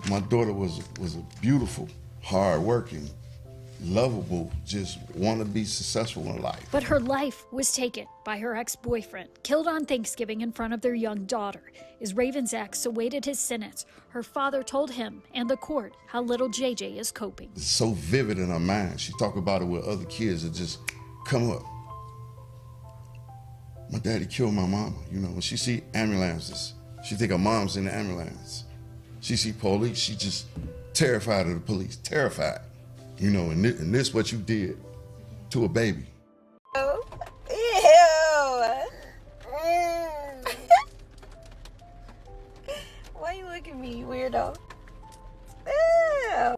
My daughter was a beautiful, hard-working, lovable, just want to be successful in life. But her life was taken by her ex-boyfriend, killed on Thanksgiving in front of their young daughter. As Raven's ex awaited his sentence, her father told him and the court how little JJ is coping. It's so vivid in her mind. She talk about it with other kids that just come up. My daddy killed my mama. You know, when she see ambulances, she think her mom's in the ambulance. She see police, she just terrified of the police, terrified. You know, and this what you did to a baby. Oh, ew. Why you look at me, you weirdo? Ew.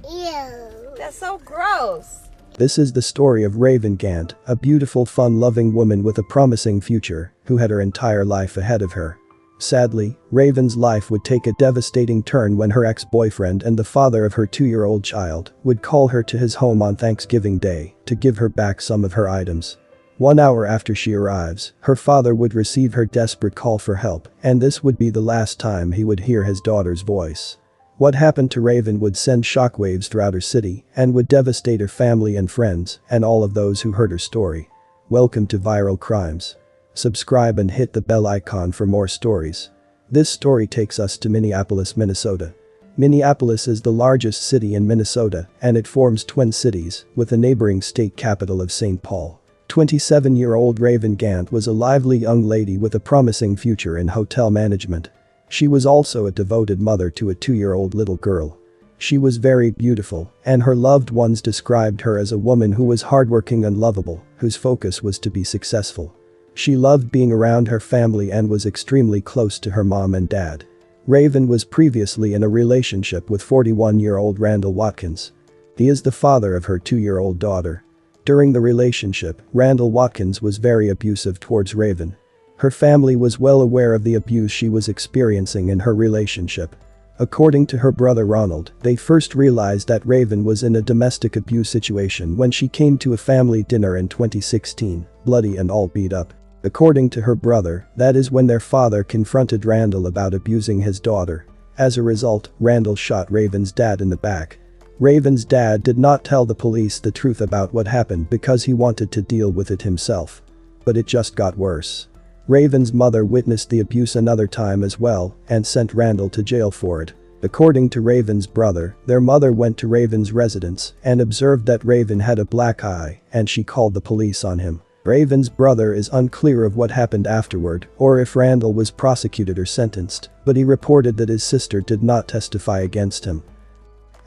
Ew. That's so gross. This is the story of Raven Gant, a beautiful, fun-loving woman with a promising future, who had her entire life ahead of her. Sadly, Raven's life would take a devastating turn when her ex-boyfriend and the father of her 2-year-old child would call her to his home on Thanksgiving Day to give her back some of her items. 1 hour after she arrives, her father would receive her desperate call for help, and this would be the last time he would hear his daughter's voice. What happened to Raven would send shockwaves throughout her city and would devastate her family and friends and all of those who heard her story. Welcome to Viral Crimes. Subscribe and hit the bell icon for more stories. This story takes us to Minneapolis, Minnesota. Minneapolis is the largest city in Minnesota, and it forms twin cities with the neighboring state capital of St. Paul. 27-year-old Raven Gant was a lively young lady with a promising future in hotel management. She was also a devoted mother to a 2-year-old little girl. She was very beautiful, and her loved ones described her as a woman who was hardworking and lovable, whose focus was to be successful. She loved being around her family and was extremely close to her mom and dad. Raven was previously in a relationship with 41-year-old Randall Watkins. He is the father of her 2-year-old daughter. During the relationship, Randall Watkins was very abusive towards Raven. Her family was well aware of the abuse she was experiencing in her relationship. According to her brother Ronald, they first realized that Raven was in a domestic abuse situation when she came to a family dinner in 2016, bloody and all beat up. According to her brother, that is when their father confronted Randall about abusing his daughter. As a result, Randall shot Raven's dad in the back. Raven's dad did not tell the police the truth about what happened because he wanted to deal with it himself. But it just got worse. Raven's mother witnessed the abuse another time as well and sent Randall to jail for it. According to Raven's brother, their mother went to Raven's residence and observed that Raven had a black eye, and she called the police on him. Raven's brother is unclear of what happened afterward or if Randall was prosecuted or sentenced, but he reported that his sister did not testify against him.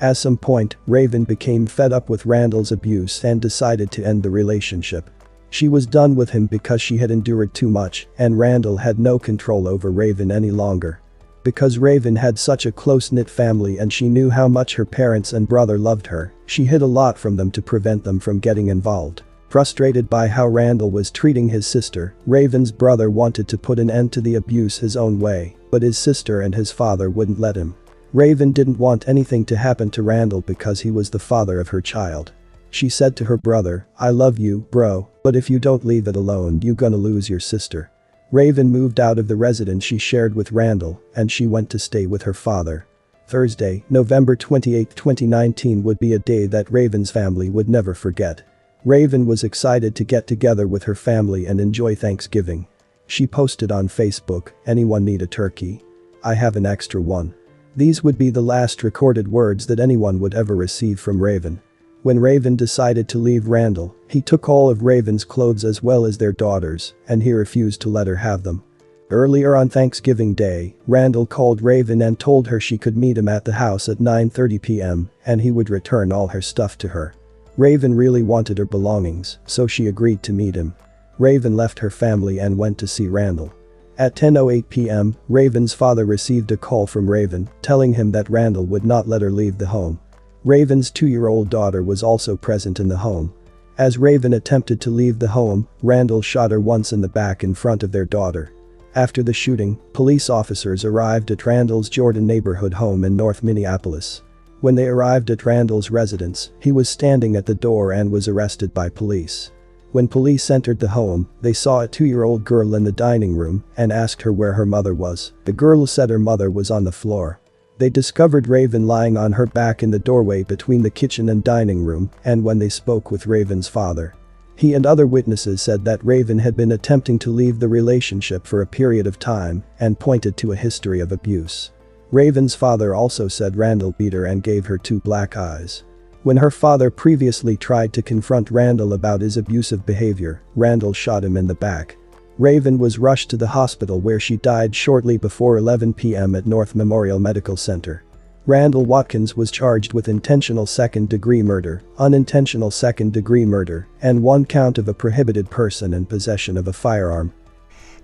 At some point, Raven became fed up with Randall's abuse and decided to end the relationship. She was done with him because she had endured too much, and Randall had no control over Raven any longer. Because Raven had such a close-knit family and she knew how much her parents and brother loved her, she hid a lot from them to prevent them from getting involved. Frustrated by how Randall was treating his sister, Raven's brother wanted to put an end to the abuse his own way, but his sister and his father wouldn't let him. Raven didn't want anything to happen to Randall because he was the father of her child. She said to her brother, "I love you, bro, but if you don't leave it alone, you gonna lose your sister." Raven moved out of the residence she shared with Randall, and she went to stay with her father. Thursday, November 28, 2019 would be a day that Raven's family would never forget. Raven was excited to get together with her family and enjoy Thanksgiving. She posted on Facebook, "Anyone need a turkey? I have an extra one." These would be the last recorded words that anyone would ever receive from Raven. When Raven decided to leave Randall, he took all of Raven's clothes as well as their daughters, and he refused to let her have them. Earlier on Thanksgiving Day, Randall called Raven and told her she could meet him at the house at 9:30 p.m. and he would return all her stuff to her. Raven really wanted her belongings, so she agreed to meet him. Raven left her family and went to see Randall. At 10:08 p.m., Raven's father received a call from Raven, telling him that Randall would not let her leave the home. Raven's 2-year-old daughter was also present in the home. As Raven attempted to leave the home, Randall shot her once in the back in front of their daughter. After the shooting, police officers arrived at Randall's Jordan neighborhood home in North Minneapolis. When they arrived at Randall's residence, he was standing at the door and was arrested by police. When police entered the home, they saw a 2-year-old girl in the dining room and asked her where her mother was. The girl said her mother was on the floor. They discovered Raven lying on her back in the doorway between the kitchen and dining room, and when they spoke with Raven's father, he and other witnesses said that Raven had been attempting to leave the relationship for a period of time and pointed to a history of abuse. Raven's father also said Randall beat her and gave her 2 black eyes. When her father previously tried to confront Randall about his abusive behavior, Randall shot him in the back. Raven was rushed to the hospital where she died shortly before 11 p.m. at North Memorial Medical Center. Randall Watkins was charged with intentional second-degree murder, unintentional second-degree murder, and 1 count of a prohibited person and possession of a firearm.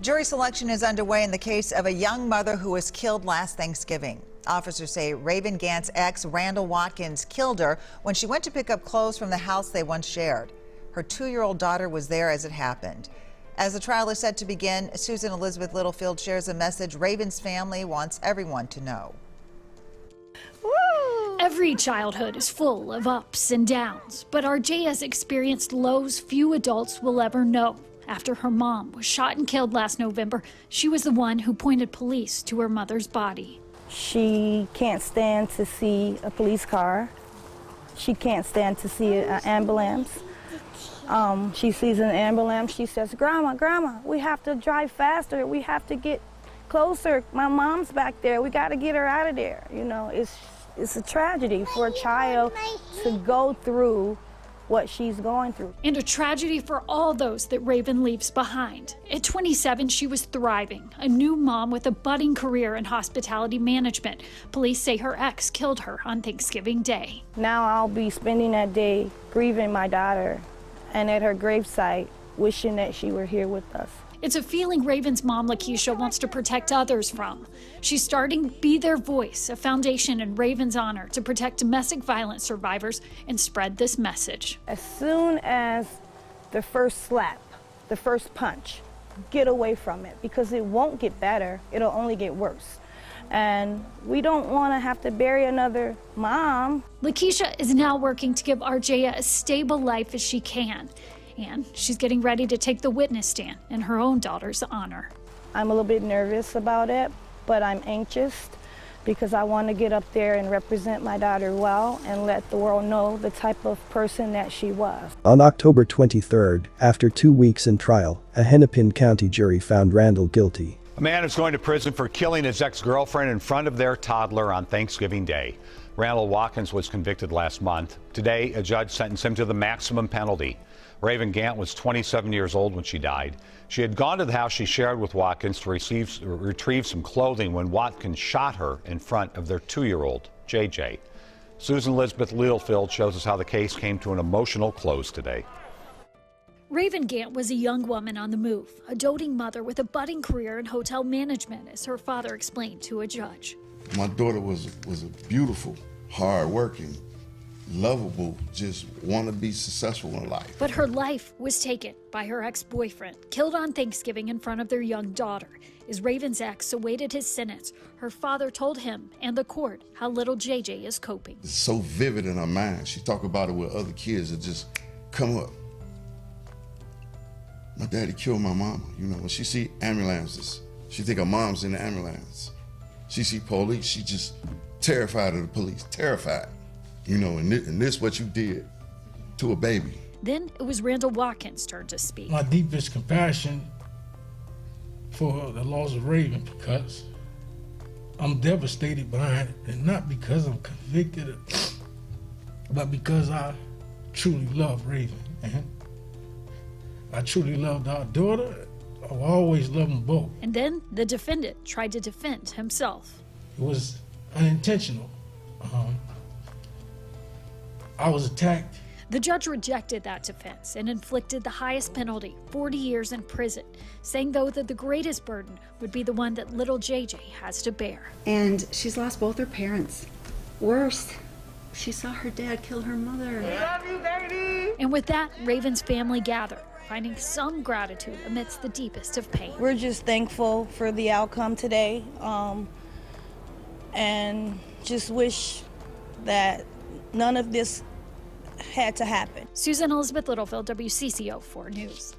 Jury selection is underway in the case of a young mother who was killed last Thanksgiving. Officers say Raven Gant's ex, Randall Watkins, killed her when she went to pick up clothes from the house they once shared. Her 2-year-old daughter was there as it happened. As the trial is set to begin, Susan Elizabeth Littlefield shares a message Raven's family wants everyone to know. Every childhood is full of ups and downs, but RJ has experienced lows few adults will ever know. After her mom was shot and killed last November, she was the one who pointed police to her mother's body. She can't stand to see a police car. She can't stand to see an ambulance. She sees an ambulance, she says, Grandma, we have to drive faster. We have to get closer. My mom's back there. We got to get her out of there. You know, it's a tragedy for a child to go through what she's going through. And a tragedy for all those that Raven leaves behind. At 27, she was thriving, a new mom with a budding career in hospitality management. Police say her ex killed her on Thanksgiving Day. Now I'll be spending that day grieving my daughter and at her gravesite wishing that she were here with us. It's a feeling Raven's mom, Lakeisha, wants to protect others from. She's starting Be Their Voice, a foundation in Raven's honor to protect domestic violence survivors and spread this message. As soon as the first slap, the first punch, get away from it, because it won't get better, it'll only get worse. And we don't want to have to bury another mom. Lakeisha is now working to give RJ as stable life as she can. And she's getting ready to take the witness stand in her own daughter's honor. I'm a little bit nervous about it, but I'm anxious because I want to get up there and represent my daughter well and let the world know the type of person that she was. On October 23rd, after 2 weeks in trial, a Hennepin County jury found Randall guilty. A man is going to prison for killing his ex-girlfriend in front of their toddler on Thanksgiving Day. Randall Watkins was convicted last month. Today, a judge sentenced him to the maximum penalty. Raven Gant was 27 years old when she died. She had gone to the house she shared with Watkins to retrieve some clothing when Watkins shot her in front of their 2-year-old, JJ. Susan Elizabeth Littlefield shows us how the case came to an emotional close today. Raven Gant was a young woman on the move, a doting mother with a budding career in hotel management, as her father explained to a judge. My daughter was a beautiful, hard-working, lovable, just want to be successful in life. But her life was taken by her ex-boyfriend, killed on Thanksgiving in front of their young daughter. As Raven's ex awaited his sentence, her father told him and the court how little JJ is coping. It's so vivid in her mind. She talk about it with other kids that just come up. My daddy killed my mama. You know, when she see ambulances, she think her mom's in the ambulance. She see police, she just terrified of the police, terrified. You know, and this what you did to a baby. Then it was Randall Watkins' turn to speak. My deepest compassion for the loss of Raven, because I'm devastated behind it, and not because I'm convicted, but because I truly love Raven. And I truly loved our daughter. I will always love them both. And then the defendant tried to defend himself. It was unintentional. I was attacked. The judge rejected that defense and inflicted the highest penalty, 40 years in prison, saying, though, that the greatest burden would be the one that little JJ has to bear. And she's lost both her parents. Worse, she saw her dad kill her mother. Love you, baby. And with that, Raven's family gathered, finding some gratitude amidst the deepest of pain. We're just thankful for the outcome today, and just wish that none of this had to happen. Susan Elizabeth Littlefield, WCCO 4 News.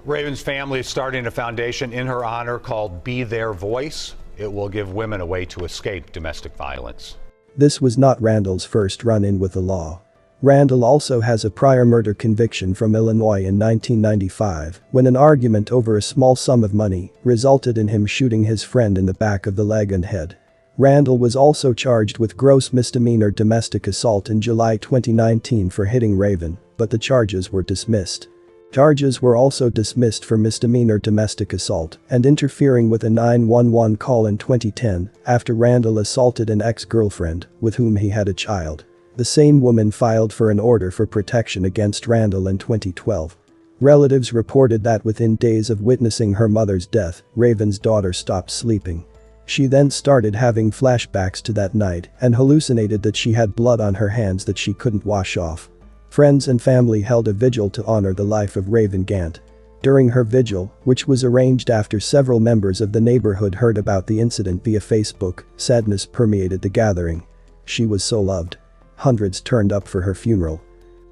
Raven's family is starting a foundation in her honor called Be Their Voice. It will give women a way to escape domestic violence. This was not Randall's first run-in with the law. Randall also has a prior murder conviction from Illinois in 1995, when an argument over a small sum of money resulted in him shooting his friend in the back of the leg and head. Randall was also charged with gross misdemeanor domestic assault in July 2019 for hitting Raven, but the charges were dismissed. Charges were also dismissed for misdemeanor domestic assault and interfering with a 911 call in 2010 after Randall assaulted an ex-girlfriend with whom he had a child. The same woman filed for an order for protection against Randall in 2012. Relatives reported that within days of witnessing her mother's death, Raven's daughter stopped sleeping. She then started having flashbacks to that night and hallucinated that she had blood on her hands that she couldn't wash off. Friends and family held a vigil to honor the life of Raven Gant. During her vigil, which was arranged after several members of the neighborhood heard about the incident via Facebook, sadness permeated the gathering. She was so loved. Hundreds turned up for her funeral.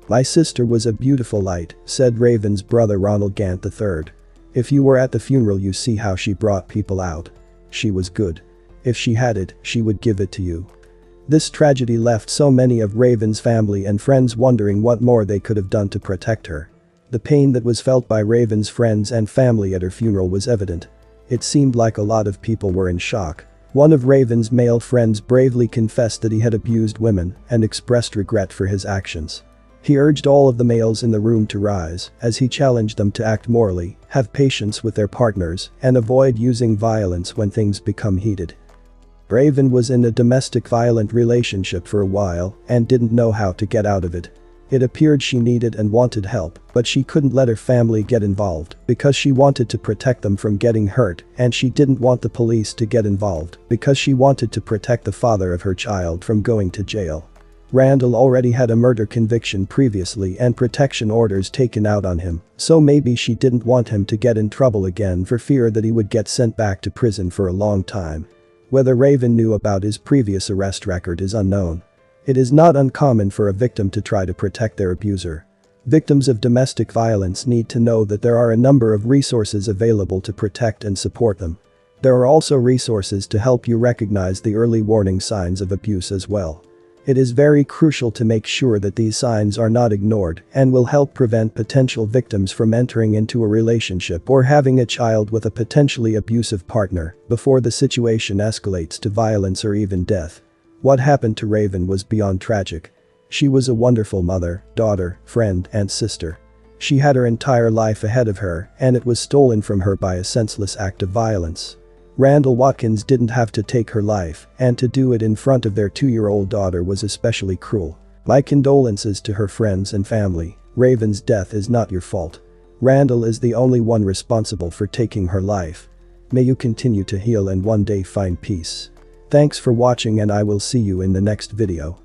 "My sister was a beautiful light," said Raven's brother Ronald Gant III. "If you were at the funeral, you see how she brought people out. She was good. If she had it, she would give it to you." This tragedy left so many of Raven's family and friends wondering what more they could have done to protect her. The pain that was felt by Raven's friends and family at her funeral was evident. It seemed like a lot of people were in shock. One of Raven's male friends bravely confessed that he had abused women and expressed regret for his actions. He urged all of the males in the room to rise as he challenged them to act morally, have patience with their partners, and avoid using violence when things become heated. Raven was in a domestic violent relationship for a while and didn't know how to get out of it. It appeared she needed and wanted help, but she couldn't let her family get involved because she wanted to protect them from getting hurt, and she didn't want the police to get involved because she wanted to protect the father of her child from going to jail. Randall already had a murder conviction previously and protection orders taken out on him, so maybe she didn't want him to get in trouble again for fear that he would get sent back to prison for a long time. Whether Raven knew about his previous arrest record is unknown. It is not uncommon for a victim to try to protect their abuser. Victims of domestic violence need to know that there are a number of resources available to protect and support them. There are also resources to help you recognize the early warning signs of abuse as well. It is very crucial to make sure that these signs are not ignored and will help prevent potential victims from entering into a relationship or having a child with a potentially abusive partner before the situation escalates to violence or even death. What happened to Raven was beyond tragic. She was a wonderful mother, daughter, friend, and sister. She had her entire life ahead of her, and it was stolen from her by a senseless act of violence. Randall Watkins didn't have to take her life, and to do it in front of their 2-year-old daughter was especially cruel. My condolences to her friends and family. Raven's death is not your fault. Randall is the only one responsible for taking her life. May you continue to heal and one day find peace. Thanks for watching, and I will see you in the next video.